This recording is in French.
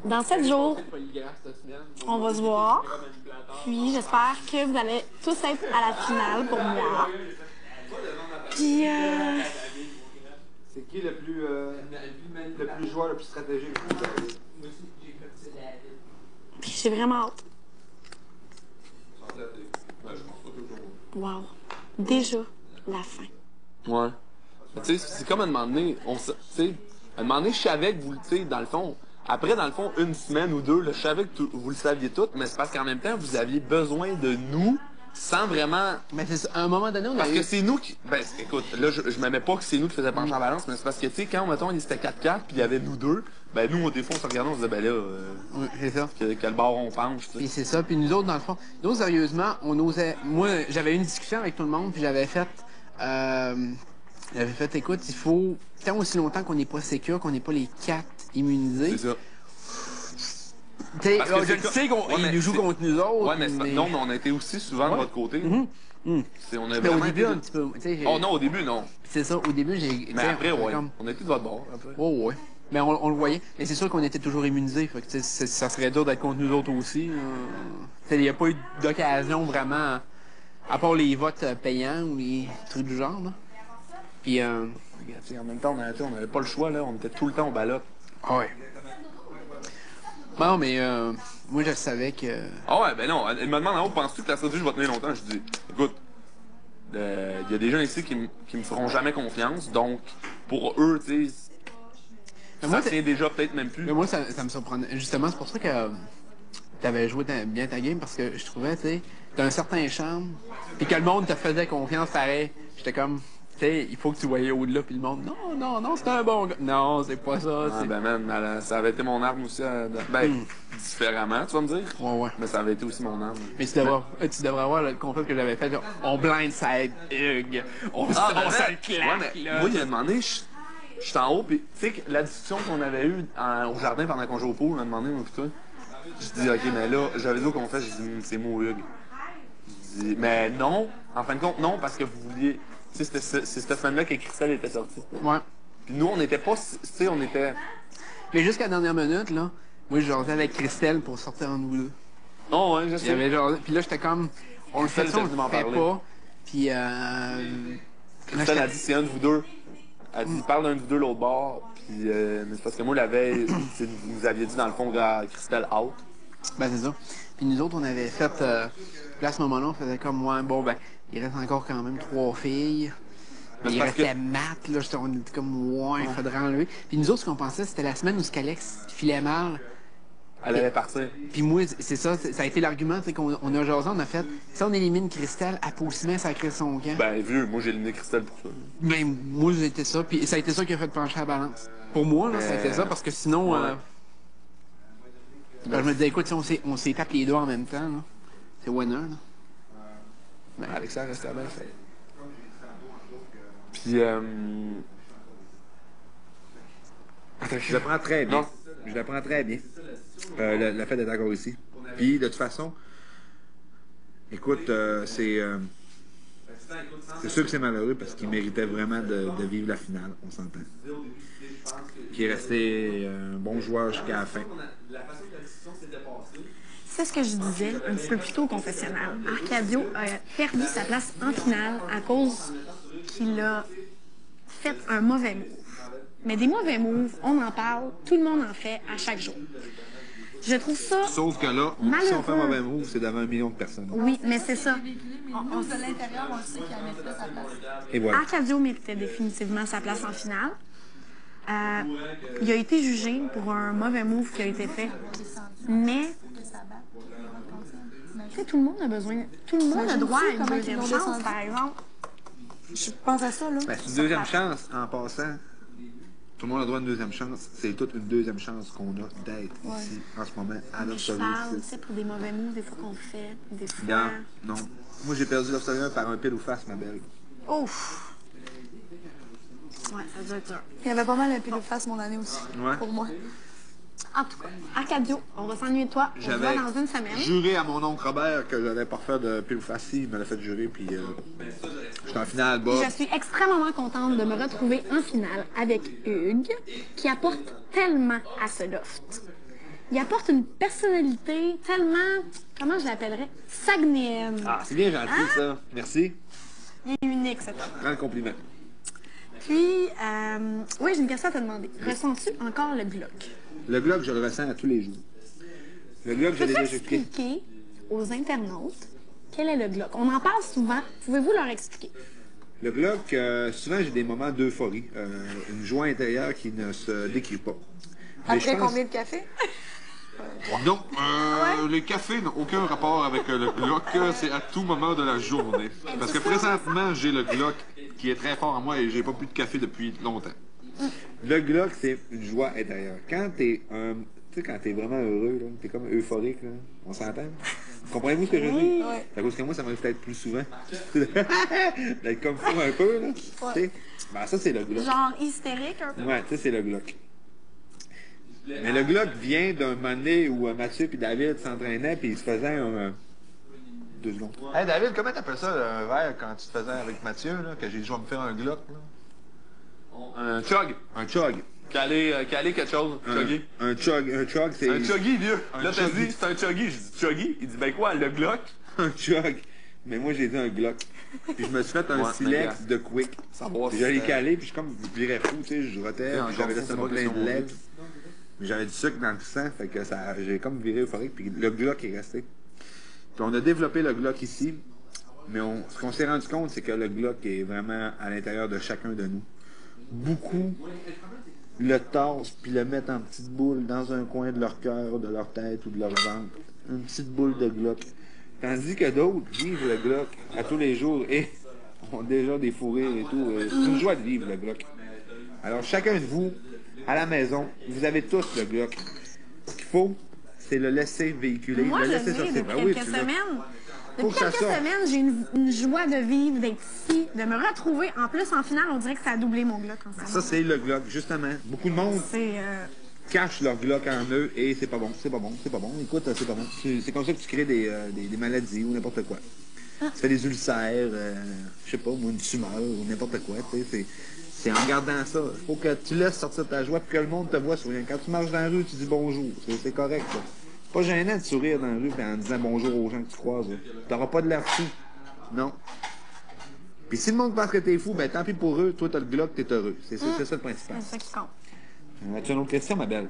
Dans 7 jours, on va se voir. Puis j'espère que vous allez tous être à la finale pour moi. Puis c'est qui le plus joueur, le plus stratégique? Puis j'ai vraiment hâte. Wow. Déjà la fin. Ouais. Tu sais, c'est comme à un moment donné, à un moment donné, je savais que vous, tu sais, dans le fond, après, dans le fond, une semaine ou deux, là, je savais que vous le saviez tout, mais c'est parce qu'en même temps, vous aviez besoin de nous sans vraiment... Mais c'est ça, à un moment donné, on a Parce que c'est nous qui... Ben, écoute, là, je m'aimais pas que c'est nous qui faisions pencher en balance, mais c'est parce que, tu sais, quand, mettons, il était 4-4, puis il y avait nous deux, ben, nous, des fois, on se regardait, on se disait, ben là, oui, c'est ça. Quel bord on penche, tu sais. Puis c'est ça, puis nous autres, dans le fond, nous, sérieusement, on osait... Moi, j'avais eu une discussion avec tout le monde, puis j'avais fait, écoute, il faut, tant aussi longtemps qu'on n'est pas sécure, qu'on n'est pas les 4 immunisés. C'est ça. Tu sais, Parce que je sais qu'ils nous jouent contre nous autres. Ouais, mais non, mais on a été aussi souvent de votre côté. On a Mais vraiment au début, été un petit peu. Oh non, au début, non. C'est ça, au début, j'ai... Mais après, ouais. Comme... On était de votre bord, après. Oh, ouais. Mais on le voyait. Mais c'est sûr qu'on était toujours immunisés. Fait que, ça serait dur d'être contre nous autres aussi. Il n'y a pas eu d'occasion vraiment, à part les votes payants ou les trucs du genre. Là. Puis, Regarde, en même temps, on n'avait pas le choix, là. On était tout le temps au ballot. Ah ouais. Non, mais moi, je savais que... Ah ouais, ben non. Elle me demande en haut, penses-tu que la stratégie va tenir longtemps? Je dis, écoute, il y a des gens ici qui me feront jamais confiance, donc, pour eux, tu sais, ça tient déjà peut-être même plus. Mais moi, ça me surprenait. Justement, c'est pour ça que t'avais joué bien ta game, parce que je trouvais, tu sais, t'as un certain charme, puis que le monde te faisait confiance pareil. J'étais comme... Tu sais, il faut que tu voyais au-delà, puis le monde, non, c'est un bon gars. Non, c'est pas ça. Ah, ben man, ça avait été mon arme aussi, différemment, tu vas me dire. Ouais. Mais ça avait été aussi mon arme. Mais tu devrais avoir le concept que j'avais fait, genre, on blindside Hugues, on se le claque, là. Moi, il a demandé, je suis en haut, puis tu sais, la discussion qu'on avait eue au jardin pendant qu'on jouait au pool, on a demandé, moi, putain. Je dis, ok, mais là, j'avais dit qu'on fait, j'ai dit, c'est moi, Hugues. Je dis, mais non, en fin de compte, non, parce que vous vouliez. Tu sais, c'est cette semaine-là que Christelle était sortie. Ouais. Puis nous, on n'était pas. Tu sais, on était. Mais jusqu'à la dernière minute, là, moi, je jasais avec Christelle pour sortir en nous deux. Oh, ouais, je sais. Puis là, j'étais comme, on le fait ça, on le fait pas. Puis, Christelle a dit, c'est un de vous deux. Elle dit, parle d'un de vous deux l'autre bord. Puis, mais c'est parce que moi, la veille, vous nous aviez dit, dans le fond, Christelle out. Ben, c'est ça. Puis nous autres, on avait fait. Puis à ce moment-là, on faisait comme, ouais, bon, ben, il reste encore quand même 3 filles. Mais il parce restait Matt, là, on était comme, ouais, il faudrait enlever. Puis nous autres, ce qu'on pensait, c'était la semaine où Alex filait mal. Elle allait partir. Puis moi, c'est ça, ça a été l'argument, c'est qu'on a jasé, on a fait, si on élimine Christelle, elle peut aussi bien sacrer son camp. Ben, vieux, moi, j'ai éliminé Christelle pour ça. Mais moi, c'était ça, puis ça a été ça qui a fait pencher la balance. Pour moi, là, ça a été ça, parce que sinon, ouais. Ben, je me disais, écoute, si on s'est tapé les doigts en même temps, là, c'est winner, là. Ben, Alexandre restait bien fait. Puis, Je le prends très bien. Je le prends très bien. Le fait d'être encore ici. Puis, de toute façon, écoute, c'est sûr que c'est malheureux parce qu'il méritait vraiment de vivre la finale, on s'entend. Puis, il est resté un bon joueur jusqu'à la fin. C'est ce que je disais un petit peu plus tôt au confessionnal. Arcadio a perdu sa place en finale à cause qu'il a fait un mauvais move. Mais des mauvais moves, on en parle, tout le monde en fait à chaque jour. Je trouve ça Sauf que là, si on fait un mauvais move, c'est devant 1 million de personnes. Oui, mais c'est ça. De l'intérieur, on le sait qu'il a mérité sa place. Et voilà. Arcadio méritait définitivement sa place en finale. Il a été jugé pour un mauvais move qui a été fait. Mais tu sais, tout le monde a besoin. Tout le monde a droit à une deuxième chance, par exemple. Je pense à ça, là. Ben, c'est une deuxième chance en passant. Tout le monde a droit à une deuxième chance. C'est toute une deuxième chance qu'on a d'être ici en ce moment à Mais je l'Observer. parle, tu sais, pour des mauvais moves, des fois qu'on fait, des fois... Non. Moi, j'ai perdu l'Observer par un pile ou face, ma belle. Ouf! Ouais, ça doit être dur. Il y avait pas mal un pile ou face mon année aussi, Ouais. pour moi. En tout cas, Arcadio, on va s'ennuyer de toi. On se voit dans une semaine. juré à mon oncle Robert que j'allais pas faire de pyrophasie. Il me l'a fait jurer, puis j'étais en finale, Bob. Je suis extrêmement contente de me retrouver en finale avec Hugues, qui apporte tellement à ce loft. Il apporte une personnalité tellement, comment je l'appellerais, saguenéenne. Ah, c'est bien gentil, ça. Merci. Il est unique, cet homme. Prends le compliment. Puis, oui, j'ai une question à te demander. Ressens-tu encore le Glock? Le Glock, je le ressens à tous les jours. Le Glock, je l'ai Peux-tu déjà expliqué. expliquer aux internautes quel est le Glock? On en parle souvent. Pouvez-vous leur expliquer? Le Glock, souvent, j'ai des moments d'euphorie. Une joie intérieure qui ne se décrit pas. Mais Après je pense- combien de café? Non, les cafés n'ont aucun rapport avec le Glock. C'est à tout moment de la journée. Parce que présentement, j'ai le Glock qui est très fort en moi et j'ai pas bu de café depuis longtemps. Le Glock, c'est une joie intérieure. Quand t'es tu sais, quand t'es vraiment heureux, là, t'es comme euphorique, là, on s'entend? Comprenez-vous ce que je veux dire? Ouais. C'est à cause que moi, ça m'arrive peut-être plus souvent. D'être comme fou un peu, là. Tu sais? Ben, ça, c'est le Glock. Genre hystérique un peu? Ouais, tu sais, c'est le Glock. Mais le Glock vient d'un moment donné où Mathieu et David s'entraînaient puis ils se faisaient un... 2 secondes. Hey David, comment t'appelles ça, un verre, quand tu te faisais avec Mathieu, là, que j'ai dit, je vais me faire un Glock, là? Un chug. Un chug. Caler quelque chose, chuggy. Un chug, c'est... Un chuggy, vieux. Un Là, t'as chuggy. dit, c'est un chuggy. J'ai dit, chuggy? Il dit, ben quoi, le Glock? un chug. Mais moi, j'ai dit un Glock. Puis je me suis fait un Ouais, silex mais de quick. Savoir Puis si j'allais c'était- calé, puis je comme je virais fou, tu sais, je rotais, Et puis j'avais encore, l'estomac c'est pas plein de question lait. de- Mais j'avais du sucre dans le sang, fait que ça, j'ai comme viré euphorique, puis le Glock est resté. Puis on a développé le Glock ici, mais ce qu'on s'est rendu compte, c'est que le Glock est vraiment à l'intérieur de chacun de nous. Beaucoup le tassent, puis le mettent en petite boule dans un coin de leur cœur, de leur tête ou de leur ventre. Une petite boule de Glock. Tandis que d'autres vivent le Glock à tous les jours et ont déjà des fous rires et tout. C'est une joie de vivre le Glock. Alors chacun de vous, à la maison, vous avez tous le Glock. Ce qu'il faut, c'est le laisser véhiculer, Moi, le je laisser l'ai sortir. depuis Ben oui, quelques tu l'as. semaines. Faut Depuis que ça quelques sorte. semaines, j'ai une joie de vivre, d'être ici, de me retrouver. En plus, en finale, on dirait que ça a doublé mon Glock en ce moment. Ça, c'est le Glock, justement. Beaucoup de monde C'est... cachent leur Glock en eux et c'est pas bon, c'est pas bon, c'est pas bon. Écoute, c'est pas bon. C'est comme ça que tu crées des maladies ou n'importe quoi. Tu fais des ulcères, je sais pas, moi, une tumeur ou n'importe quoi. Tu sais, c'est en regardant ça. Il faut que tu laisses sortir ta joie puis que le monde te voit sourire. Quand tu marches dans la rue, tu dis bonjour. C'est correct, ça. C'est pas gênant de sourire dans la rue puis en disant bonjour aux gens que tu croises. Tu n'auras pas de l'air fou. Non. Puis si le monde pense que t'es fou, ben tant pis pour eux. Toi, t'as le Glock, t'es heureux. C'est ça le principal. c'est ça qui compte. As-tu une autre question, ma belle?